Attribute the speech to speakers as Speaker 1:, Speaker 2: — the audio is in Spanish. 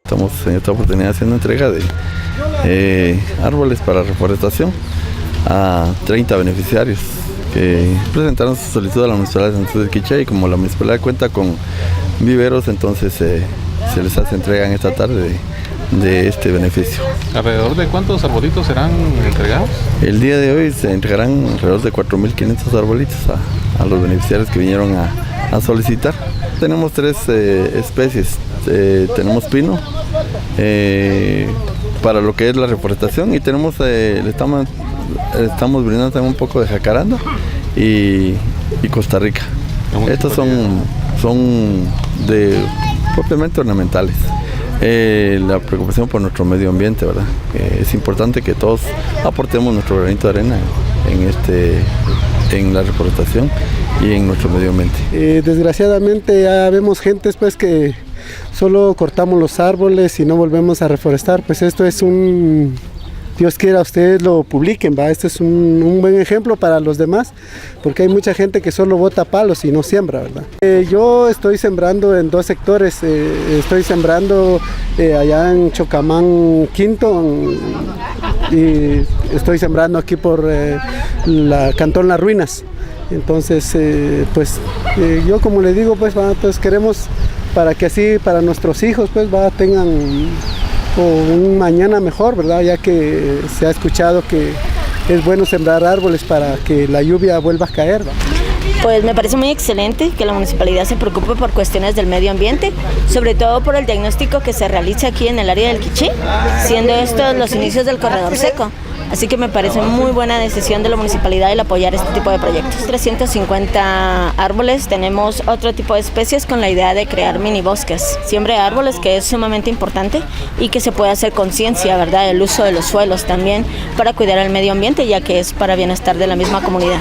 Speaker 1: Estamos en esta oportunidad haciendo entrega de árboles para reforestación a 30 beneficiarios que presentaron su solicitud a la Municipalidad de San José del Quiché, y como la Municipalidad cuenta con viveros, entonces se les hace entrega en esta tarde de este beneficio.
Speaker 2: ¿Alrededor de cuántos arbolitos serán entregados?
Speaker 1: El día de hoy se entregarán alrededor de 4.500 arbolitos a los beneficiarios que vinieron a solicitar. Tenemos 3 especies. Tenemos pino para lo que es la reforestación, y tenemos estamos brindando también un poco de jacaranda y Costa Rica. Estos son propiamente ornamentales. La preocupación por nuestro medio ambiente, ¿verdad? Es importante que todos aportemos nuestro granito de arena en la reforestación y en nuestro medio ambiente.
Speaker 3: Desgraciadamente ya vemos gentes pues que solo cortamos los árboles y no volvemos a reforestar. Pues esto es Dios quiera ustedes lo publiquen, ¿va? Este es un buen ejemplo para los demás, porque hay mucha gente que solo bota palos y no siembra, ¿verdad? Yo estoy sembrando en 2 sectores. Estoy sembrando allá en Chocamán Quinto, y estoy sembrando aquí por Cantón Las Ruinas. Entonces, yo como le digo, pues queremos para que así para nuestros hijos pues tengan un mañana mejor, ¿verdad? Ya que se ha escuchado que es bueno sembrar árboles para que la lluvia vuelva a caer, ¿verdad?
Speaker 4: Pues me parece muy excelente que la municipalidad se preocupe por cuestiones del medio ambiente, sobre todo por el diagnóstico que se realiza aquí en el área del Quiché, siendo estos los inicios del corredor seco. Así que me parece muy buena decisión de la municipalidad el apoyar este tipo de proyectos. 350 árboles, tenemos otro tipo de especies con la idea de crear mini bosques. Siembra de árboles, que es sumamente importante, y que se puede hacer conciencia, ¿verdad?, el uso de los suelos también para cuidar el medio ambiente, ya que es para bienestar de la misma comunidad.